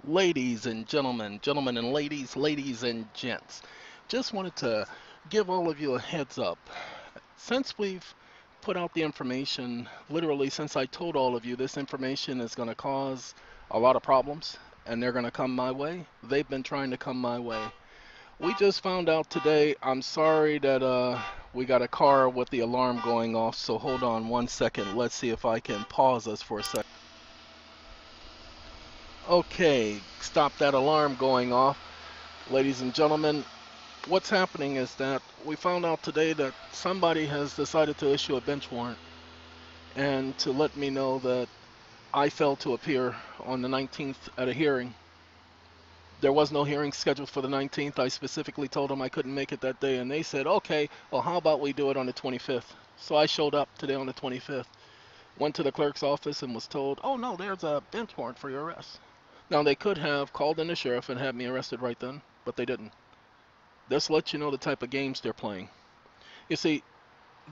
Ladies and gentlemen, gentlemen and ladies, ladies and gents, just wanted to give all of you a heads up. Since we've put out the information, literally since I told all of you this information is going to cause a lot of problems and they're going to come my way, they've been trying to come my way. We just found out today, I'm sorry that we got a car with the alarm going off, so hold on one second. Let's see if I can pause us for a second. Okay, stop that alarm going off. Ladies and gentlemen, what's happening is that we found out today that somebody has decided to issue a bench warrant and to let me know that I failed to appear on the 19th at a hearing. There was no hearing scheduled for the 19th. I specifically told them I couldn't make it that day, and they said, okay, well, how about we do it on the 25th? So I showed up today on the 25th, went to the clerk's office and was told, oh no, there's a bench warrant for your arrest. Now, they could have called in the sheriff and had me arrested right then, but they didn't. This lets you know the type of games they're playing. You see,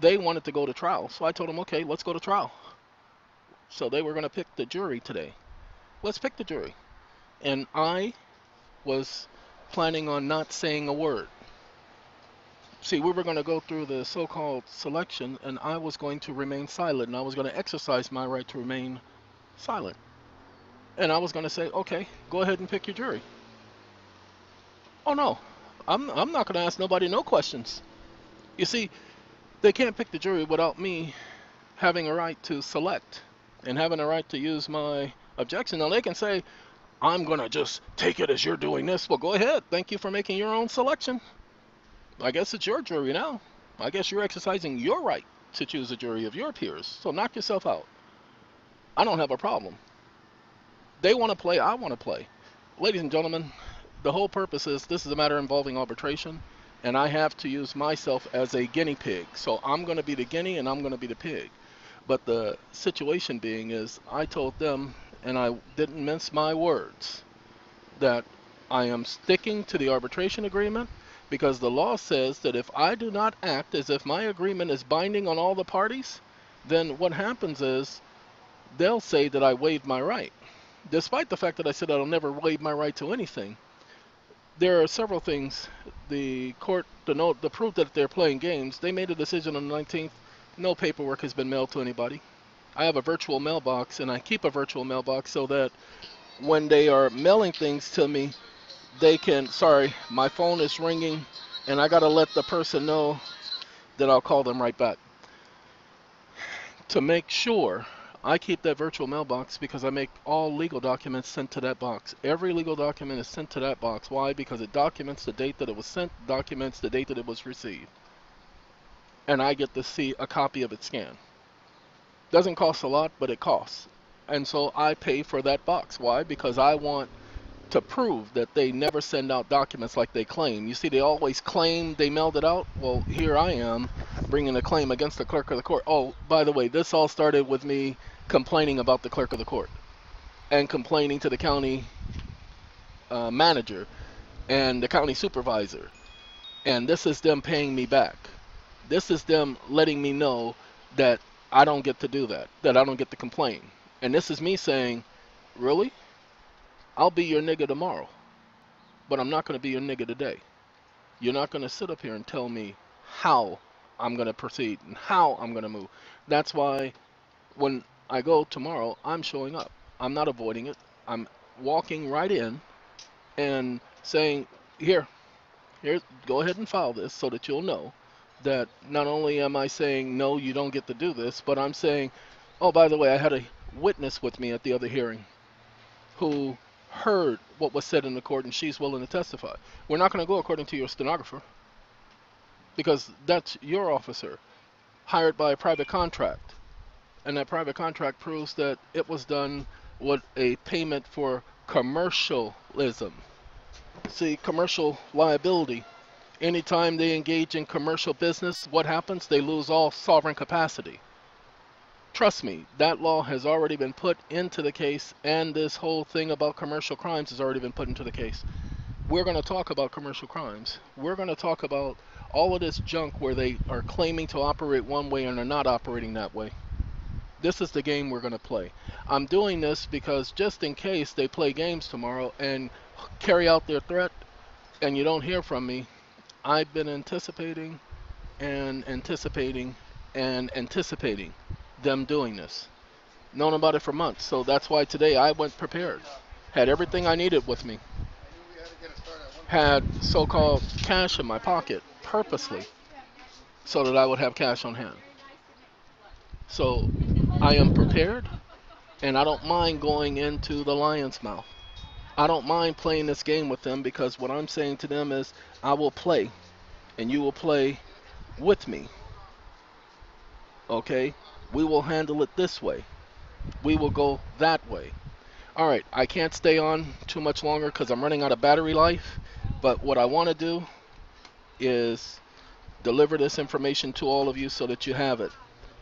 they wanted to go to trial, so I told them, okay, let's go to trial. So they were going to pick the jury today. Let's pick the jury. And I was planning on not saying a word. See, we were going to go through the so-called selection, and I was going to remain silent, and I was going to exercise my right to remain silent. And I was going to say, okay, go ahead and pick your jury. Oh no, I'm not going to ask nobody no questions. You see, they can't pick the jury without me having a right to select and having a right to use my objection. Now they can say, I'm going to just take it as you're doing this. Well, go ahead. Thank you for making your own selection. I guess it's your jury now. I guess you're exercising your right to choose a jury of your peers. So knock yourself out. I don't have a problem. They want to play, I want to play. Ladies and gentlemen, the whole purpose is this is a matter involving arbitration, and I have to use myself as a guinea pig. So I'm going to be the guinea and I'm going to be the pig. But the situation being is I told them, and I didn't mince my words, that I am sticking to the arbitration agreement because the law says that if I do not act as if my agreement is binding on all the parties, then what happens is they'll say that I waived my right. Despite the fact that I said I'll never waive my right to anything, there are several things. The court, the proof that they're playing games, they made a decision on the 19th. No paperwork has been mailed to anybody. I have a virtual mailbox, and I keep a virtual mailbox so that when they are mailing things to me, they can, sorry, my phone is ringing, and I got to let the person know that I'll call them right back. To make sure, I keep that virtual mailbox because I make all legal documents sent to that box. Every legal document is sent to that box. Why? Because it documents the date that it was sent, documents the date that it was received. And I get to see a copy of it scanned. Doesn't cost a lot, but it costs. And so I pay for that box. Why? Because I want to prove that they never send out documents like they claim. You see, they always claim they mailed it out. Well, here I am bringing a claim against the clerk of the court. Oh, by the way, this all started with me complaining about the clerk of the court and complaining to the county manager and the county supervisor. And this is them paying me back. This is them letting me know that I don't get to do that, that I don't get to complain. And this is me saying, really? I'll be your nigga tomorrow, but I'm not going to be your nigga today. You're not going to sit up here and tell me how I'm going to proceed and how I'm going to move. That's why when I go tomorrow, I'm showing up. I'm not avoiding it. I'm walking right in and saying, here, go ahead and file this so that you'll know that not only am I saying, no, you don't get to do this, but I'm saying, oh, by the way, I had a witness with me at the other hearing who heard what was said in the court, and she's willing to testify. We're not going to go according to your stenographer because that's your officer hired by a private contract, and that private contract proves that it was done with a payment for commercialism. See, commercial liability. Anytime they engage in commercial business, what happens? They lose all sovereign capacity. Trust me, that law has already been put into the case, and this whole thing about commercial crimes has already been put into the case. We're going to talk about commercial crimes. We're going to talk about all of this junk where they are claiming to operate one way and are not operating that way. This is the game we're going to play. I'm doing this because just in case they play games tomorrow and carry out their threat and you don't hear from me, I've been anticipating and anticipating and anticipating them doing this. Known about it for months. So that's why today I went prepared. Had everything I needed with me. Had so-called cash in my pocket purposely so that I would have cash on hand. So I am prepared, and I don't mind going into the lion's mouth. I don't mind playing this game with them because what I'm saying to them is I will play and you will play with me. Okay? We will handle it this way. We will go that way. All right, I can't stay on too much longer because I'm running out of battery life. But what I want to do is deliver this information to all of you so that you have it.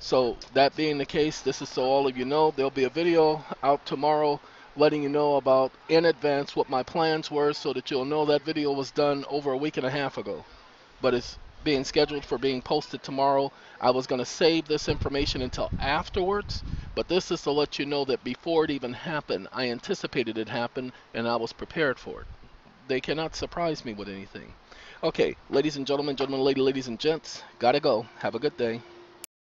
So that being the case, this is so all of you know. There'll be a video out tomorrow letting you know about in advance what my plans were so that you'll know that video was done over a week and a half ago. But it's being scheduled for being posted tomorrow. I was going to save this information until afterwards, but this is to let you know that before it even happened, I anticipated it happened and I was prepared for it. They cannot surprise me with anything. Okay, ladies and gentlemen, ladies and gents, gotta go. Have a good day.